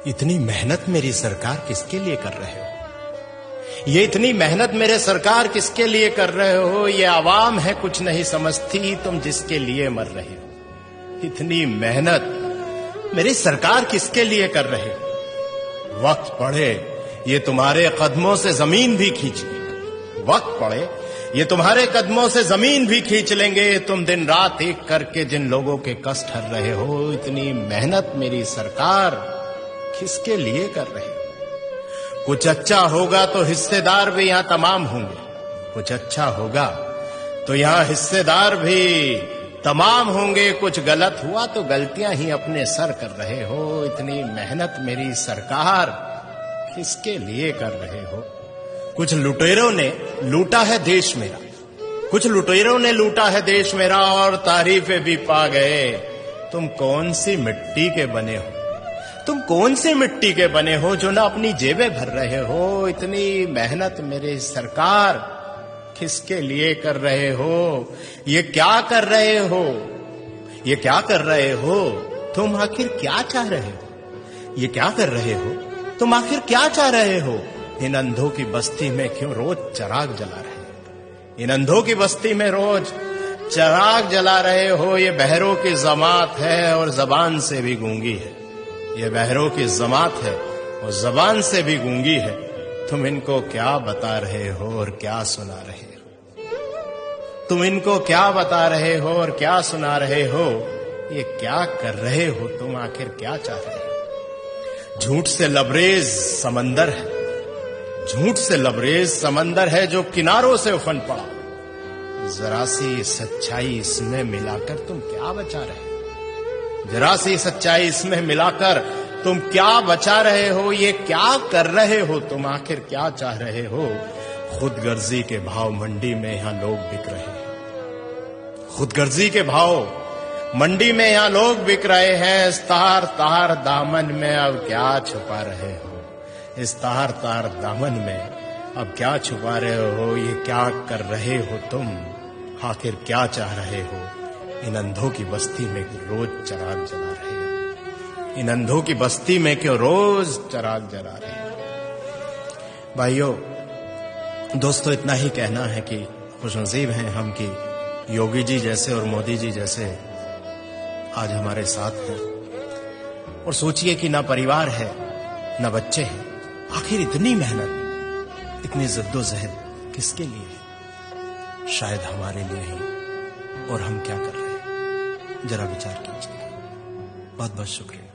इतनी मेहनत मेरी सरकार किसके लिए कर रहे हो? ये इतनी मेहनत मेरे सरकार किसके लिए कर रहे हो? ये आवाम है कुछ नहीं समझती, तुम जिसके लिए मर रहे हो। इतनी मेहनत मेरी सरकार किसके लिए कर रहे हो? वक्त पड़े ये तुम्हारे कदमों से जमीन भी खींच लेंगे। वक्त पड़े ये तुम्हारे कदमों से जमीन भी खींच लेंगे। तुम दिन रात एक करके जिन लोगों के कष्ट हर रहे हो, इतनी मेहनत मेरी सरकार किसके लिए कर रहे हो? कुछ अच्छा होगा तो हिस्सेदार भी यहां तमाम होंगे। कुछ अच्छा होगा तो यहां हिस्सेदार भी तमाम होंगे। कुछ गलत हुआ तो गलतियां ही अपने सर कर रहे हो। इतनी मेहनत मेरी सरकार किसके लिए कर रहे हो? कुछ लुटेरों ने लूटा है देश मेरा, कुछ लुटेरों ने लूटा है देश मेरा और तारीफें भी पा गए। तुम कौन सी मिट्टी के बने हो? तुम कौन सी मिट्टी के बने हो जो ना अपनी जेबें भर रहे हो? इतनी मेहनत मेरी सरकार किसके लिए कर रहे हो? ये क्या कर रहे हो? ये क्या कर रहे हो? तुम आखिर क्या चाह रहे हो? ये क्या कर रहे हो? तुम आखिर क्या चाह रहे हो? इन अंधों की बस्ती में क्यों रोज चिराग जला रहे हो? इन अंधों की बस्ती में रोज चिराग जला रहे हो। ये बहरों की जमात है और जबान से भी गूंगी है। ये बहरों की जमात है और जबान से भी गूंगी है। तुम इनको क्या बता रहे हो और क्या सुना रहे हो? तुम इनको क्या बता रहे हो और क्या सुना रहे हो? ये क्या कर रहे हो? तुम आखिर क्या चाह रहे हो? झूठ से लबरेज समंदर है, झूठ से लबरेज समंदर है जो किनारों से उफन पड़ा। जरा सी सच्चाई इसमें मिलाकर तुम क्या बचा रहे हो? जरा सी सच्चाई इसमें मिलाकर तुम क्या बचा रहे हो? ये क्या कर रहे हो? तुम आखिर क्या चाह रहे हो? खुदगर्जी के भाव मंडी में यहां लोग बिक रहे हैं। खुदगर्जी के भाव मंडी में यहां लोग बिक रहे हैं। इस तार तार दामन में अब क्या छुपा रहे हो? इस तार तार दामन में अब क्या छुपा रहे हो? ये क्या कर रहे हो तुम? आखिर क्या चाह रहे हो? इन अंधों की बस्ती में रोज चिराग जला रहे हो। इन अंधों की बस्ती में क्यों रोज चिराग जला रहे हो? भाइयों दोस्तों, इतना ही कहना है कि खुशनसीब हैं हम कि योगी जी जैसे और मोदी जी जैसे आज हमारे साथ हैं। और सोचिए कि ना परिवार है ना बच्चे हैं, आखिर इतनी मेहनत, इतनी जद्दोजहद किसके लिए है? शायद हमारे लिए ही। और हम क्या कर रहे हैं? जरा विचार कीजिए। बहुत बहुत शुक्रिया।